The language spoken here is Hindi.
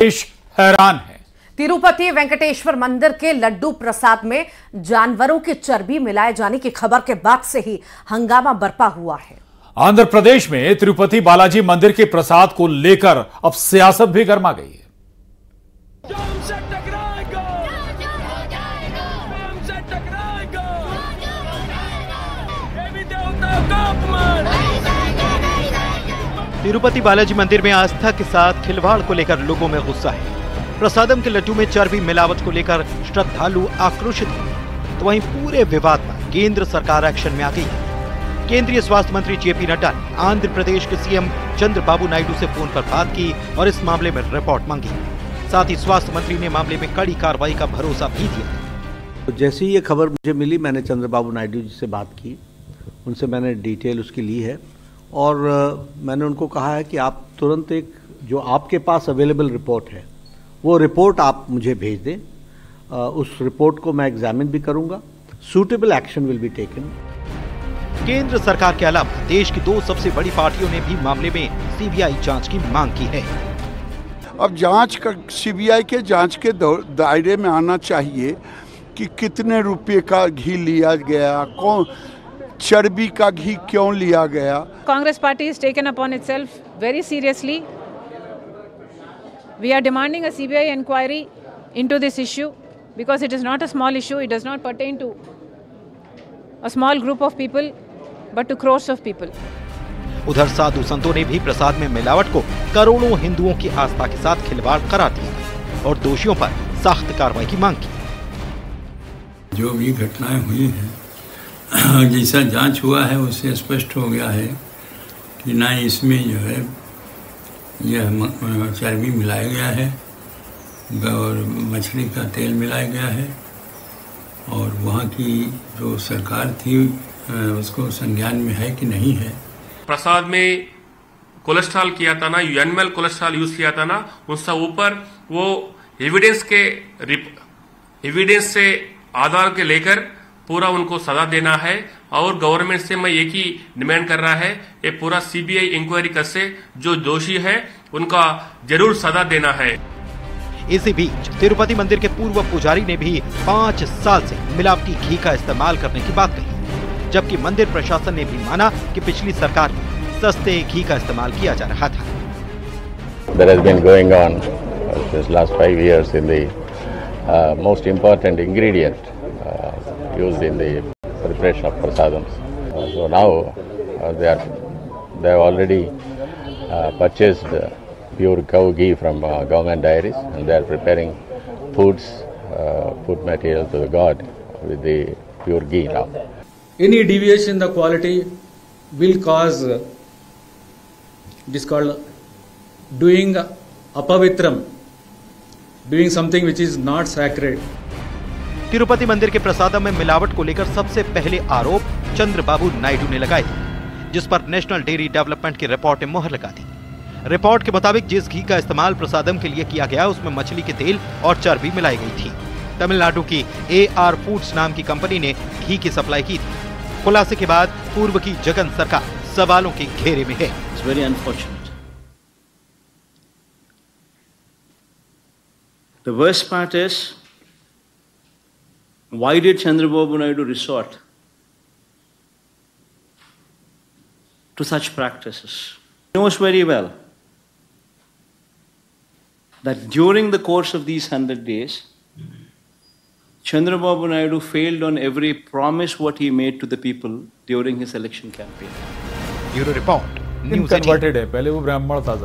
देश हैरान है। तिरुपति वेंकटेश्वर मंदिर के लड्डू प्रसाद में जानवरों की चर्बी मिलाए जाने की खबर के बाद से ही हंगामा बरपा हुआ है। आंध्र प्रदेश में तिरुपति बालाजी मंदिर के प्रसाद को लेकर अब सियासत भी गर्मा गई है। तिरुपति बालाजी मंदिर में आस्था के साथ खिलवाड़ को लेकर लोगों में गुस्सा है। प्रसादम के लड्डू में चर्बी मिलावट को लेकर श्रद्धालु आक्रोशित हैं। तो वहीं पूरे विवाद पर केंद्र सरकार एक्शन में आ गई है। केंद्रीय स्वास्थ्य मंत्री जेपी नड्डा ने आंध्र प्रदेश के सीएम चंद्रबाबू नायडू से फोन पर बात की और इस मामले में रिपोर्ट मांगी। साथ ही स्वास्थ्य मंत्री ने मामले में कड़ी कार्रवाई का भरोसा भी दिया। तो जैसे ही ये खबर मुझे मिली, मैंने चंद्रबाबू नायडू जी से बात की, उनसे मैंने डिटेल उसकी ली है और मैंने उनको कहा है कि आप तुरंत एक जो आपके पास अवेलेबल रिपोर्ट है वो रिपोर्ट आप मुझे भेज दें। उस रिपोर्ट को मैं एग्जामिन भी करूंगा। Suitable action will be taken. केंद्र सरकार के अलावा देश की दो सबसे बड़ी पार्टियों ने भी मामले में सीबीआई जांच की मांग की है। अब जांच का सीबीआई के जांच के दायरे में आना चाहिए कि कितने रुपए का घी लिया गया, कौन चर्बी का घी क्यों लिया गया। Congress party has taken upon itself very seriously. We are demanding a CBI inquiry into this issue because it is not a small issue. It does not pertain to a small group of people, but to crores of people. उधर साधु संतों ने भी प्रसाद में मिलावट को करोड़ों हिंदुओं की आस्था के साथ खिलवाड़ करार दिया और दोषियों पर सख्त कार्रवाई की मांग की। जो भी घटनाएं हुई हैं, जैसा जांच हुआ है उससे स्पष्ट हो गया है कि ना इसमें जो है यह चर्बी मिलाया गया है और मछली का तेल मिलाया गया है और वहाँ की जो सरकार थी उसको संज्ञान में है कि नहीं है। प्रसाद में कोलेस्ट्रॉल किया था ना, एनिमल कोलेस्ट्रॉल यूज किया था ना, उससे ऊपर वो एविडेंस से आधार के लेकर पूरा उनको सजा देना है और गवर्नमेंट से मैं एक ही डिमांड कर रहा है, ये पूरा सीबीआई इंक्वायरी कर से जो दोषी है उनका जरूर सजा देना है। इसी बीच तिरुपति मंदिर के पूर्व पुजारी ने भी 5 साल से मिलावटी घी का इस्तेमाल करने की बात कही, जबकि मंदिर प्रशासन ने भी माना कि पिछली सरकार में सस्ते घी का इस्तेमाल किया जा रहा था। There has been going on this last 5 years in the most important ingredient used in the preparation of prasadams. So now they have already purchased pure cow ghee from government dairies, and they are preparing food material to the god with the pure ghee now. Any deviation in the quality will cause, it is called doing apavitram, doing something which is not sacred. Tirupati मंदिर के प्रसादम में मिलावट को लेकर सबसे पहले आरोप चंद्रबाबू नायडू ने लगाए थे, जिस पर नेशनल डेयरी डेवलपमेंट की रिपोर्ट ने मुहर लगा दी। रिपोर्ट के मुताबिक जिस घी का इस्तेमाल प्रसादम के लिए किया गया उसमें मछली के तेल और चर्बी मिलाई गई थी। तमिलनाडु की AR फूड्स नाम की कंपनी ने घी की सप्लाई की थी। खुलासे के बाद पूर्व की जगन सरकार सवालों के घेरे में है। It's very unfortunate. The worst part is, why did Chandrababu Naidu resort to such practices? He knows very well that during the course of these 100 days, Chandrababu Naidu failed on every promise what he made to the people during his election campaign. Bureau Report, News 18। Converted है, पहले वो ब्राह्मण था।